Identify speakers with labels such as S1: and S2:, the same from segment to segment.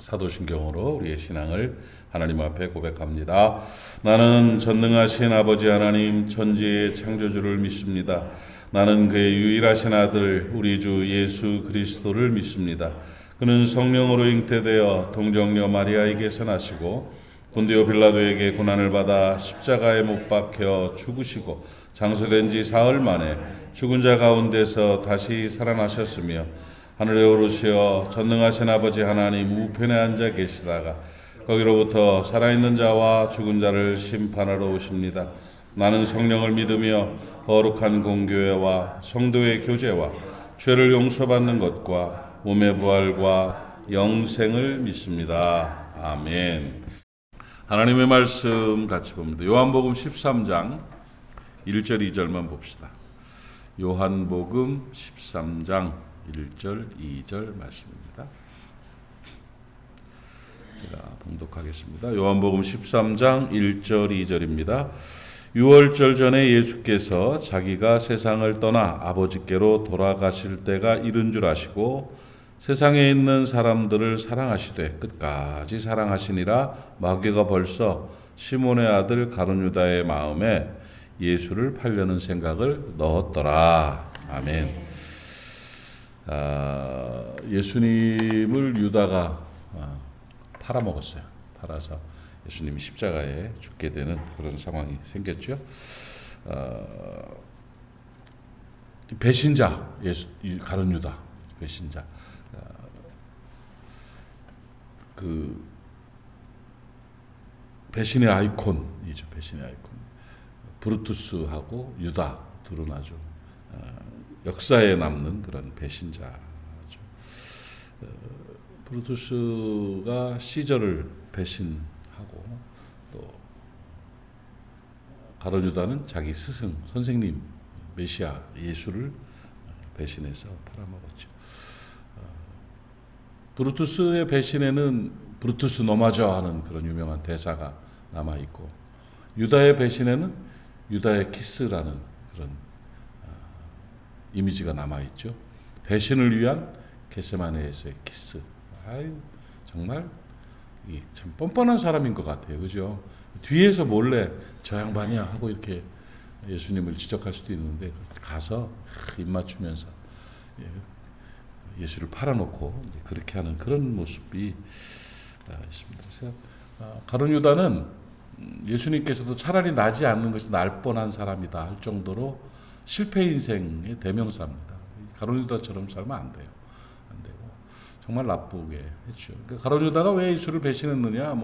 S1: 사도신경으로 우리의 신앙을 하나님 앞에 고백합니다. 나는 전능하신 아버지 하나님 천지의 창조주를 믿습니다. 나는 그의 유일하신 아들 우리 주 예수 그리스도를 믿습니다. 그는 성령으로 잉태되어 동정녀 마리아에게서 나시고 본디오 빌라도에게 고난을 받아 십자가에 못 박혀 죽으시고 장사된 지 사흘 만에 죽은 자 가운데서 다시 살아나셨으며 하늘에 오르시어 전능하신 아버지 하나님 우편에 앉아 계시다가 거기로부터 살아있는 자와 죽은 자를 심판하러 오십니다. 나는 성령을 믿으며 거룩한 공교회와 성도의 교제와 죄를 용서받는 것과 몸의 부활과 영생을 믿습니다. 아멘. 하나님의 말씀 같이 봅니다. 요한복음 13장 1절 2절만 봅시다. 요한복음 13장 1절 2절 말씀입니다. 제가 봉독하겠습니다. 요한복음 13장 1절 2절입니다. 유월절 전에 예수께서 자기가 세상을 떠나 아버지께로 돌아가실 때가 이른 줄 아시고 세상에 있는 사람들을 사랑하시되 끝까지 사랑하시니라. 마귀가 벌써 시몬의 아들 가룟 유다의 마음에 예수를 팔려는 생각을 넣었더라. 아멘. 예수님을 유다가 팔아먹었어요. 팔아서 예수님이 십자가에 죽게 되는 그런 상황이 생겼죠. 배신자, 가룟 유다 배신자. 그 배신의 아이콘이죠. 배신의 아이콘. 브루투스하고 유다 둘은 아주 역사에 남는 그런 배신자죠. 브루투스가 시저를 배신하고 또 가룟 유다는 자기 스승, 선생님, 메시아 예수를 배신해서 팔아먹었죠. 브루투스의 배신에는 브루투스 너마저 하는 그런 유명한 대사가 남아있고 유다의 배신에는 유다의 키스라는 그런 이미지가 남아있죠. 배신을 위한 겟세마네에서의 키스. 아유, 정말 참 뻔뻔한 사람인 것 같아요. 그죠? 뒤에서 몰래 저 양반이야 하고 이렇게 예수님을 지적할 수도 있는데 가서 입 맞추면서 예수를 팔아놓고 그렇게 하는 그런 모습이 있습니다. 그래서 가룟 유다는 예수님께서도 차라리 나지 않는 것이 날 뻔한 사람이다 할 정도로 실패 인생의 대명사입니다. 가룟 유다처럼 살면 안 돼요. 안 되고 정말 나쁘게 했죠. 그러니까 가룟 유다가 왜 예수를 배신했느냐,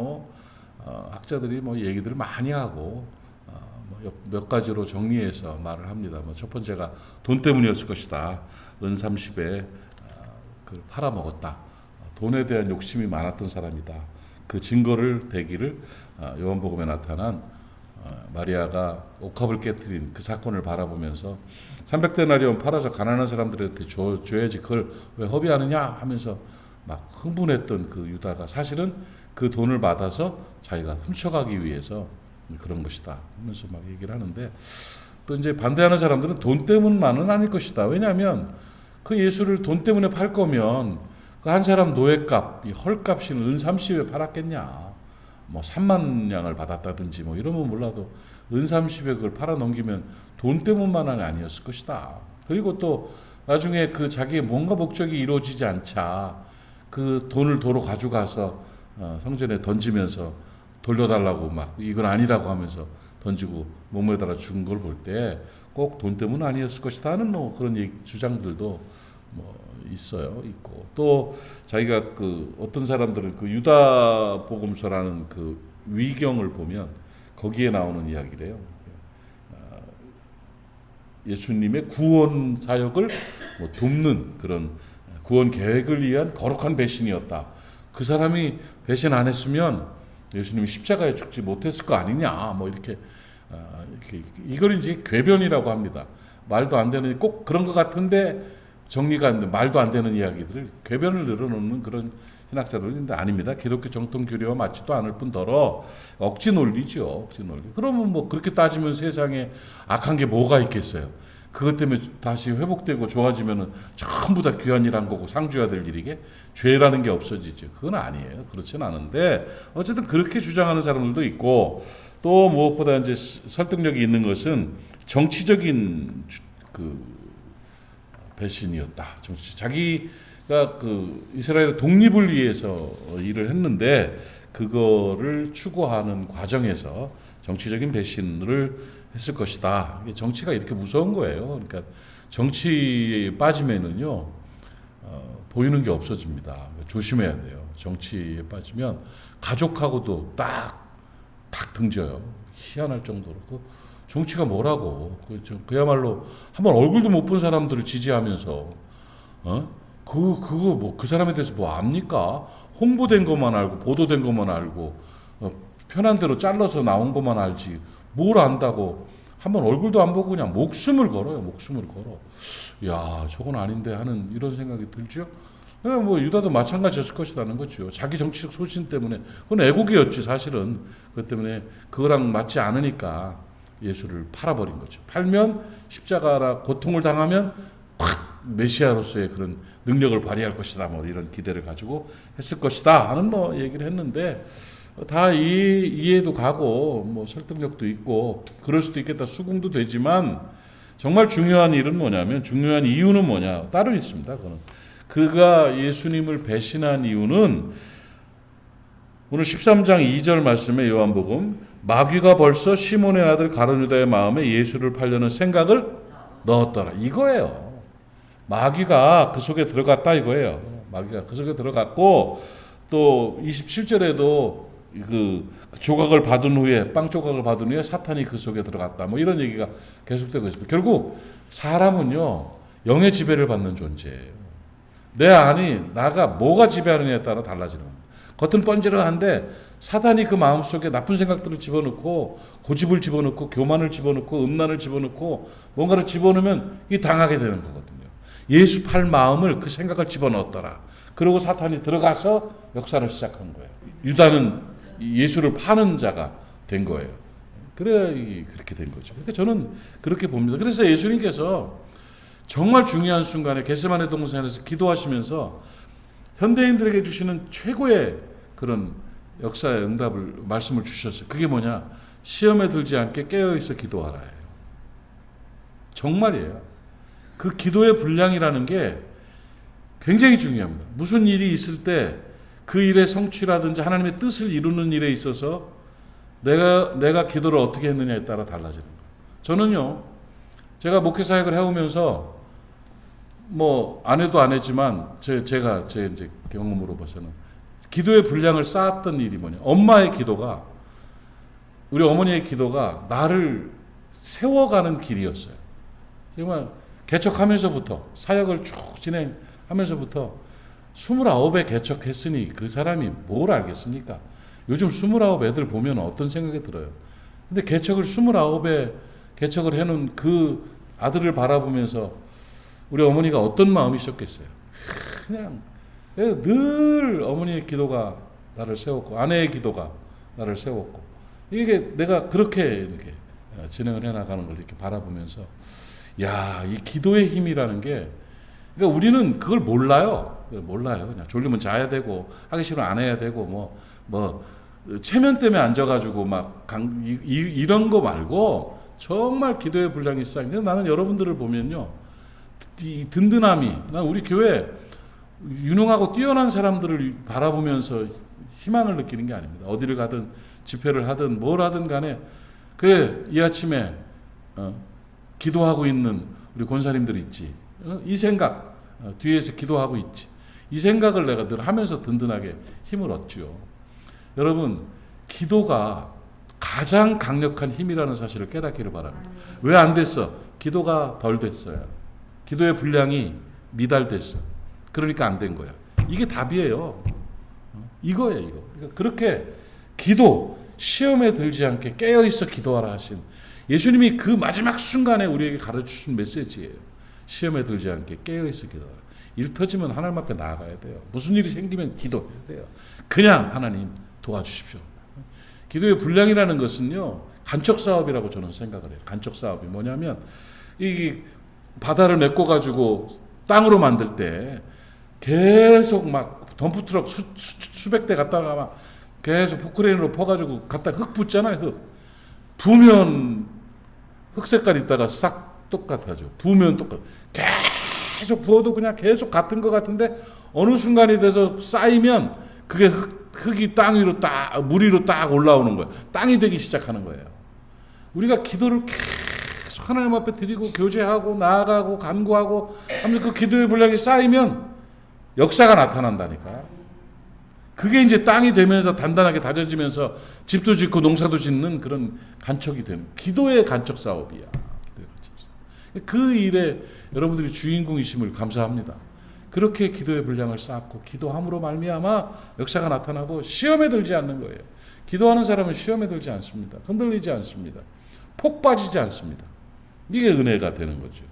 S1: 학자들이 얘기들을 많이 하고 몇 가지로 정리해서 말을 합니다. 첫 번째가 돈 때문이었을 것이다. 은 30에 그걸 팔아먹었다. 돈에 대한 욕심이 많았던 사람이다. 그 증거를 대기를 요한복음에 나타난 마리아가 옥합을 깨뜨린 그 사건을 바라보면서 300데나리온 팔아서 가난한 사람들한테 줘야지 그걸 왜 허비하느냐 하면서 막 흥분했던 그 유다가 사실은 그 돈을 받아서 자기가 훔쳐가기 위해서 그런 것이다 하면서 막 얘기를 하는데, 또 이제 반대하는 사람들은 돈 때문만은 아닐 것이다. 왜냐하면 그 예수를 돈 때문에 팔 거면 그 한 사람 노예값, 이 헐값인 은 30에 팔았겠냐. 3만 양을 받았다든지 이러면 몰라도 은 30에 그걸 팔아 넘기면 돈 때문만은 아니었을 것이다. 그리고 또 나중에 그 자기의 뭔가 목적이 이루어지지 않자 그 돈을 도로 가져가서 성전에 던지면서 돌려달라고 막 이건 아니라고 하면서 던지고 목매달아 죽은 걸 볼 때 꼭 돈 때문은 아니었을 것이다 하는 그런 주장들도 있어요. 있고 또 자기가 어떤 사람들은 그 유다 복음서라는 그 위경을 보면 거기에 나오는 이야기래요. 예수님의 구원 사역을 돕는 그런 구원 계획을 위한 거룩한 배신이었다. 그 사람이 배신 안 했으면 예수님이 십자가에 죽지 못했을 거 아니냐. 이렇게 이걸 이제 궤변이라고 합니다. 말도 안 되는 꼭 그런 것 같은데 정리가 안 돼 말도 안 되는 이야기들을 궤변을 늘어놓는 그런 신학자들은 있는데 아닙니다. 기독교 정통 교리와 맞지도 않을 뿐더러 억지 논리죠. 억지 논리. 그러면 그렇게 따지면 세상에 악한 게 뭐가 있겠어요. 그것 때문에 다시 회복되고 좋아지면은 전부 다 귀한 일한 거고 상주해야 될 일이게 죄라는 게 없어지죠. 그건 아니에요. 그렇진 않은데 어쨌든 그렇게 주장하는 사람들도 있고 또 무엇보다 이제 설득력이 있는 것은 정치적인 그 배신이었다. 자기가 그 이스라엘의 독립을 위해서 일을 했는데 그거를 추구하는 과정에서 정치적인 배신을 했을 것이다. 정치가 이렇게 무서운 거예요. 그러니까 정치에 빠지면은요 보이는 게 없어집니다. 조심해야 돼요. 정치에 빠지면 가족하고도 딱 등져요. 희한할 정도로. 정치가 뭐라고? 그야말로 한번 얼굴도 못 본 사람들을 지지하면서 그거 뭐 그 사람에 대해서 뭐 압니까? 홍보된 것만 알고 보도된 것만 알고 편한 대로 잘라서 나온 것만 알지 뭘 안다고 한번 얼굴도 안 보고 그냥 목숨을 걸어요. 목숨을 걸어. 야 저건 아닌데 하는 이런 생각이 들죠. 뭐 유다도 마찬가지였을 것이라는 거죠. 자기 정치적 소신 때문에 그건 애국이었지 사실은. 그것 때문에 그거랑 맞지 않으니까 예수를 팔아버린 거죠. 팔면 십자가라 고통을 당하면 팍 메시아로서의 그런 능력을 발휘할 것이다. 뭐 이런 기대를 가지고 했을 것이다 하는 뭐 얘기를 했는데 다 이해도 가고 뭐 설득력도 있고 그럴 수도 있겠다 수긍도 되지만 정말 중요한 일은 뭐냐면 중요한 이유는 뭐냐 따로 있습니다. 그가 예수님을 배신한 이유는 오늘 13장 2절 말씀에 요한복음 마귀가 벌써 시몬의 아들 가룟 유다의 마음에 예수를 팔려는 생각을 넣었더라 이거예요. 마귀가 그 속에 들어갔다 이거예요. 마귀가 그 속에 들어갔고 또 27절에도 그 조각을 받은 후에 빵 조각을 받은 후에 사탄이 그 속에 들어갔다 뭐 이런 얘기가 계속되고 있습니다. 결국 사람은요 영의 지배를 받는 존재예요. 내 안이 나가 뭐가 지배하느냐에 따라 달라지는 겁니다. 겉은 번지르한데 사탄이 그 마음속에 나쁜 생각들을 집어넣고 고집을 집어넣고 교만을 집어넣고 음란을 집어넣고 뭔가를 집어넣으면 이 당하게 되는 거거든요. 예수 팔 마음을 그 생각을 집어넣었더라. 그리고 사탄이 들어가서 역사를 시작한 거예요. 유다는 예수를 파는 자가 된 거예요. 그래 그렇게 된 거죠. 그러니까 저는 그렇게 봅니다. 그래서 예수님께서 정말 중요한 순간에 겟세마네 동산에서 기도하시면서 현대인들에게 주시는 최고의 그런 역사의 응답을 말씀을 주셨어요. 그게 뭐냐? 시험에 들지 않게 깨어있어 기도하라 해요. 정말이에요. 그 기도의 분량이라는 게 굉장히 중요합니다. 무슨 일이 있을 때 그 일의 성취라든지 하나님의 뜻을 이루는 일에 있어서 내가 기도를 어떻게 했느냐에 따라 달라지는 거예요. 저는요, 제가 목회 사역을 해오면서 뭐 아내도 아내지만 제가 제 이제 경험으로 봐서는 기도의 분량을 쌓았던 일이 뭐냐? 엄마의 기도가 우리 어머니의 기도가 나를 세워가는 길이었어요. 정말 개척하면서부터 사역을 쭉 진행하면서부터 29에 개척했으니 그 사람이 뭘 알겠습니까? 요즘 29 애들 보면 어떤 생각이 들어요? 근데 개척을 29에 개척을 해놓은 그 아들을 바라보면서 우리 어머니가 어떤 마음이셨겠어요? 그냥 늘 어머니의 기도가 나를 세웠고 아내의 기도가 나를 세웠고 이게 내가 그렇게 이렇게 진행을 해나가는 걸 이렇게 바라보면서 야, 이 기도의 힘이라는 게 그러니까 우리는 그걸 몰라요. 그냥 졸리면 자야 되고 하기 싫으면 안 해야 되고 뭐 체면 때문에 앉아가지고 이런 거 말고 정말 기도의 분량이 쌓인. 나는 여러분들을 보면요, 이 든든함이 난 우리 교회 유능하고 뛰어난 사람들을 바라보면서 희망을 느끼는 게 아닙니다. 어디를 가든 집회를 하든 뭘 하든 간에 그래 이 아침에 기도하고 있는 우리 권사님들이 있지. 이 생각 뒤에서 기도하고 있지. 이 생각을 내가 늘 하면서 든든하게 힘을 얻죠. 여러분 기도가 가장 강력한 힘이라는 사실을 깨닫기를 바랍니다. 왜 안 됐어? 기도가 덜 됐어요. 기도의 분량이 미달됐어. 그러니까 안 된 거야. 이게 답이에요. 이거예요, 이거. 그러니까 그렇게 기도, 시험에 들지 않게 깨어있어 기도하라 하신 예수님이 그 마지막 순간에 우리에게 가르쳐주신 메시지예요. 시험에 들지 않게 깨어있어 기도하라. 일 터지면 하나님 앞에 나아가야 돼요. 무슨 일이 생기면 기도해야 돼요. 그냥 하나님 도와주십시오. 기도의 분량이라는 것은요, 간척 사업이라고 저는 생각을 해요. 간척 사업이 뭐냐면, 이 바다를 메꿔가지고 땅으로 만들 때 계속 막 덤프트럭 수백 대 갖다가 막 계속 포크레인으로 퍼가지고 갖다 흙 붓잖아요. 흙 부으면 흙 색깔 있다가 싹 똑같아져. 부으면 똑같아. 계속 부어도 그냥 계속 같은 것 같은데 어느 순간이 돼서 쌓이면 그게 흙이 땅 위로 딱 물 위로 딱 올라오는 거예요. 땅이 되기 시작하는 거예요. 우리가 기도를 계속 하나님 앞에 드리고 교제하고 나아가고 간구하고 하면서 그 기도의 분량이 쌓이면 역사가 나타난다니까. 그게 이제 땅이 되면서 단단하게 다져지면서 집도 짓고 농사도 짓는 그런 간척이 되는 기도의 간척 사업이야. 기도의 간척 사업. 그 일에 여러분들이 주인공이심을 감사합니다. 그렇게 기도의 분량을 쌓고 기도함으로 말미암아 역사가 나타나고 시험에 들지 않는 거예요. 기도하는 사람은 시험에 들지 않습니다. 흔들리지 않습니다. 폭 빠지지 않습니다. 이게 은혜가 되는 거죠.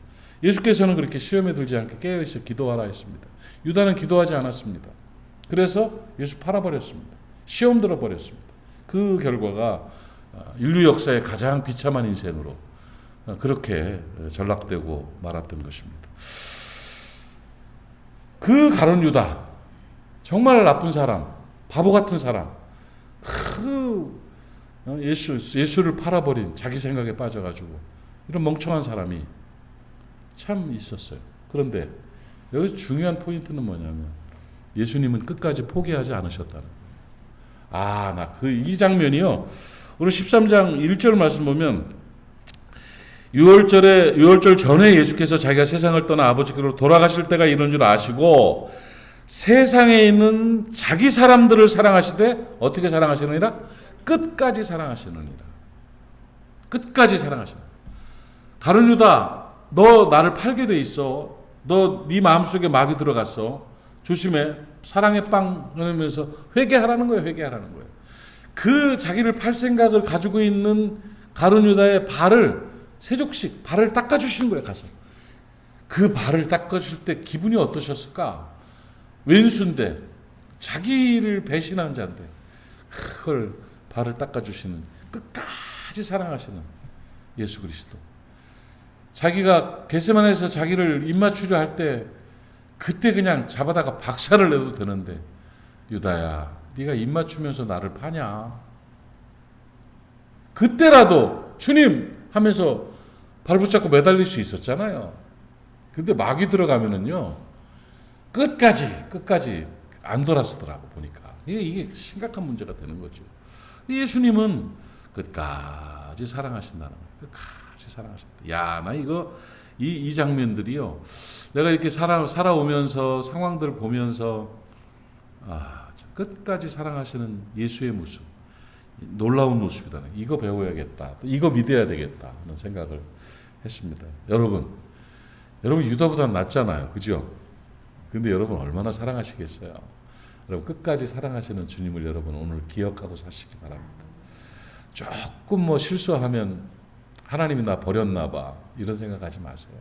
S1: 예수께서는 그렇게 시험에 들지 않게 깨어있어 기도하라 했습니다. 유다는 기도하지 않았습니다. 그래서 예수 팔아버렸습니다. 시험 들어버렸습니다. 그 결과가 인류 역사의 가장 비참한 인생으로 그렇게 전락되고 말았던 것입니다. 그 가룟 유다, 정말 나쁜 사람, 바보 같은 사람, 예수를 팔아버린 자기 생각에 빠져가지고 이런 멍청한 사람이 참 있었어요. 그런데 여기 중요한 포인트는 뭐냐면 예수님은 끝까지 포기하지 않으셨다는 거예요. 이 장면이요. 오늘 13장 1절 말씀 보면 유월절 전에 예수께서 자기가 세상을 떠나 아버지께로 돌아가실 때가 이런 줄 아시고 세상에 있는 자기 사람들을 사랑하시되 어떻게 사랑하시느니라? 끝까지 사랑하시느니라. 끝까지 사랑하시느니라. 가룟 유다, 너 나를 팔게 돼 있어. 너 네 마음속에 마귀 들어갔어. 조심해. 사랑의 빵 하면서 회개하라는 거예요. 회개하라는 거예요. 그 자기를 팔 생각을 가지고 있는 가룟 유다의 발을 세족식 발을 닦아주시는 거예요. 가서 그 발을 닦아줄 때 기분이 어떠셨을까? 왼수인데 자기를 배신한 자인데 그걸 발을 닦아주시는 끝까지 사랑하시는 예수 그리스도. 자기가 겟세마네에서 자기를 입맞추려 할 때 그때 그냥 잡아다가 박살을 내도 되는데 유다야 네가 입맞추면서 나를 파냐? 그때라도 주님 하면서 발 붙잡고 매달릴 수 있었잖아요. 근데 마귀 들어가면은요 끝까지 안 돌아서더라고 보니까 이게 심각한 문제가 되는 거죠. 예수님은 끝까지 사랑하신다는 거예요. 끝까지 사랑하신다. 야, 나 이 장면들이요. 내가 이렇게 살아오면서 상황들을 보면서 끝까지 사랑하시는 예수의 모습, 놀라운 모습이다. 이거 배워야겠다. 이거 믿어야 되겠다 하는 생각을 했습니다. 여러분 유다보다는 낫잖아요. 그죠? 근데 여러분 얼마나 사랑하시겠어요? 여러분 끝까지 사랑하시는 주님을 여러분 오늘 기억하고 사시기 바랍니다. 조금 실수하면 하나님이 나 버렸나 봐 이런 생각하지 마세요.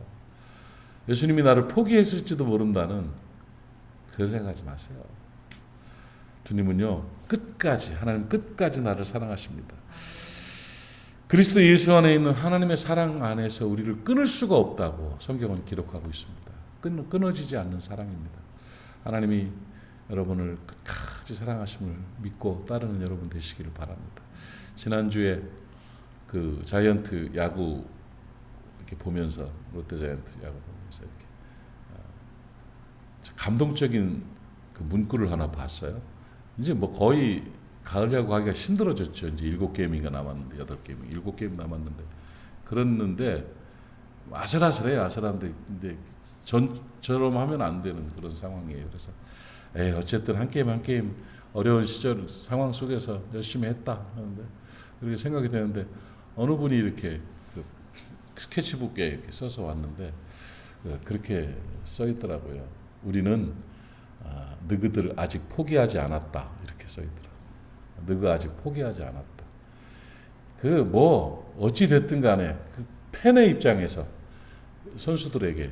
S1: 예수님이 나를 포기했을지도 모른다는 그런 생각하지 마세요. 주님은요 하나님 끝까지 나를 사랑하십니다. 그리스도 예수 안에 있는 하나님의 사랑 안에서 우리를 끊을 수가 없다고 성경은 기록하고 있습니다. 끊어지지 않는 사랑입니다. 하나님이 여러분을 끝까지 사랑하심을 믿고 따르는 여러분 되시기를 바랍니다. 지난주에 그 자이언트 야구 이렇게 보면서 롯데 자이언트 야구 보면서 이렇게 감동적인 그 문구를 하나 봤어요. 이제 거의 가을 야구 하기가 힘들어졌죠. 이제 7게임인가 남았는데 8게임, 7게임 남았는데 그랬는데 아슬아슬해요. 아슬한데 근데 전처럼 하면 안 되는 그런 상황이에요. 그래서 어쨌든 한 게임 어려운 시절 상황 속에서 열심히 했다 하는데 그렇게 생각이 되는데 어느 분이 이렇게 그 스케치북에 이렇게 써서 왔는데 그렇게 써 있더라고요. 우리는 너희들 아직 포기하지 않았다 이렇게 써 있더라고요. 너희가 아직 포기하지 않았다. 어찌 됐든 간에 그 팬의 입장에서 선수들에게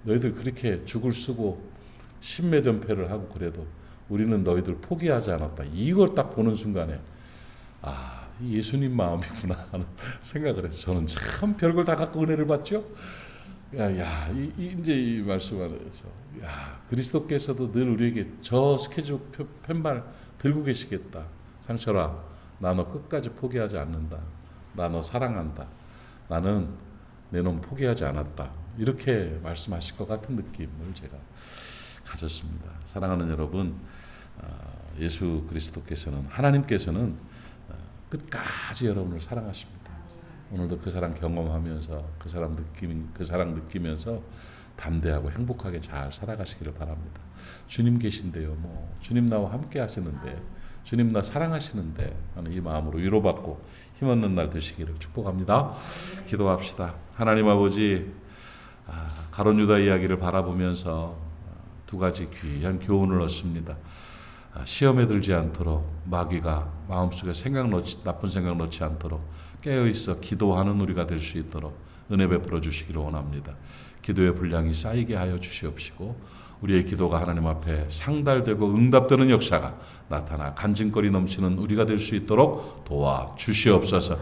S1: 너희들 그렇게 죽을 쓰고 십몇 연패를 하고 그래도 우리는 너희들 포기하지 않았다. 이걸 딱 보는 순간에 예수님 마음이구나 하는 생각을 해서 저는 참 별걸 다 갖고 은혜를 받죠. 이제 이 말씀 안에서 그리스도께서도 늘 우리에게 저 스케줄 펜발 들고 계시겠다. 상철아, 나 너 끝까지 포기하지 않는다. 나 너 사랑한다. 나는 내 놈 포기하지 않았다. 이렇게 말씀하실 것 같은 느낌을 제가 가졌습니다. 사랑하는 여러분, 예수 그리스도께서는, 하나님께서는 끝까지 여러분을 사랑하십니다. 오늘도 그 사랑 경험하면서 그 사랑 느끼면서 담대하고 행복하게 잘 살아가시기를 바랍니다. 주님 계신데요. 주님 나와 함께 하시는데, 주님 나 사랑하시는데 하는 이 마음으로 위로받고 힘없는 날 되시기를 축복합니다. 기도합시다. 하나님 아버지, 가룟 유다 이야기를 바라보면서 두 가지 귀한 교훈을 얻습니다. 시험에 들지 않도록, 마귀가 마음속에 나쁜 생각 넣지 않도록 깨어있어 기도하는 우리가 될 수 있도록 은혜 베풀어 주시기를 원합니다. 기도의 분량이 쌓이게 하여 주시옵시고, 우리의 기도가 하나님 앞에 상달되고 응답되는 역사가 나타나 간증거리 넘치는 우리가 될 수 있도록 도와주시옵소서.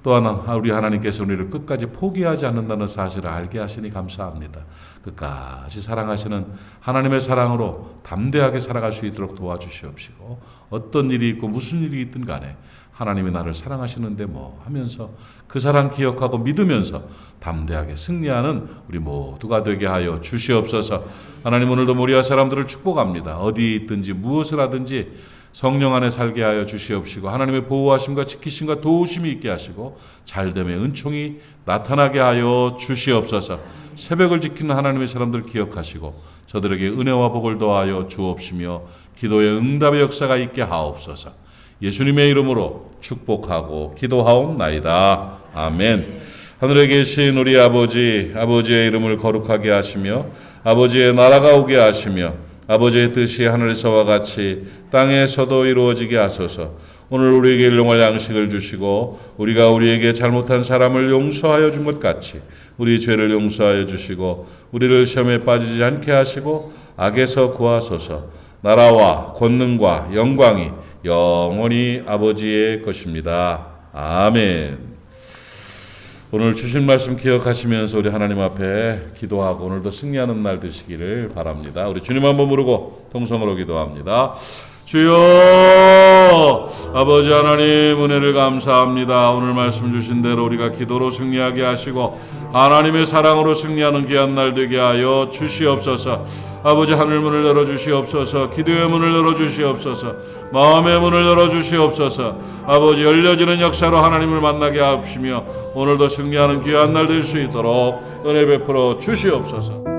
S1: 또한 우리 하나님께서 우리를 끝까지 포기하지 않는다는 사실을 알게 하시니 감사합니다. 끝까지 사랑하시는 하나님의 사랑으로 담대하게 살아갈 수 있도록 도와주시옵시고, 어떤 일이 있고 무슨 일이 있든 간에 하나님이 나를 사랑하시는데 하면서 그 사랑 기억하고 믿으면서 담대하게 승리하는 우리 모두가 되게 하여 주시옵소서. 하나님, 오늘도 모리아 사람들을 축복합니다. 어디에 있든지 무엇을 하든지 성령 안에 살게 하여 주시옵시고, 하나님의 보호하심과 지키심과 도우심이 있게 하시고 잘됨의 은총이 나타나게 하여 주시옵소서. 새벽을 지키는 하나님의 사람들 기억하시고 저들에게 은혜와 복을 더하여 주옵시며 기도의 응답의 역사가 있게 하옵소서. 예수님의 이름으로 축복하고 기도하옵나이다. 아멘. 하늘에 계신 우리 아버지, 아버지의 이름을 거룩하게 하시며 아버지의 나라가 오게 하시며 아버지의 뜻이 하늘에서와 같이 땅에서도 이루어지게 하소서. 오늘 우리에게 일용할 양식을 주시고 우리가 우리에게 잘못한 사람을 용서하여 준 것 같이 우리 죄를 용서하여 주시고 우리를 시험에 빠지지 않게 하시고 악에서 구하소서. 나라와 권능과 영광이 영원히 아버지의 것입니다. 아멘. 오늘 주신 말씀 기억하시면서 우리 하나님 앞에 기도하고 오늘도 승리하는 날 되시기를 바랍니다. 우리 주님 한번 부르고 통성으로 기도합니다. 주여, 아버지 하나님 은혜를 감사합니다. 오늘 말씀 주신 대로 우리가 기도로 승리하게 하시고 하나님의 사랑으로 승리하는 귀한 날 되게 하여 주시옵소서. 아버지, 하늘문을 열어주시옵소서. 기도의 문을 열어주시옵소서. 마음의 문을 열어주시옵소서. 아버지, 열려지는 역사로 하나님을 만나게 하옵시며 오늘도 승리하는 귀한 날 될 수 있도록 은혜 베풀어 주시옵소서.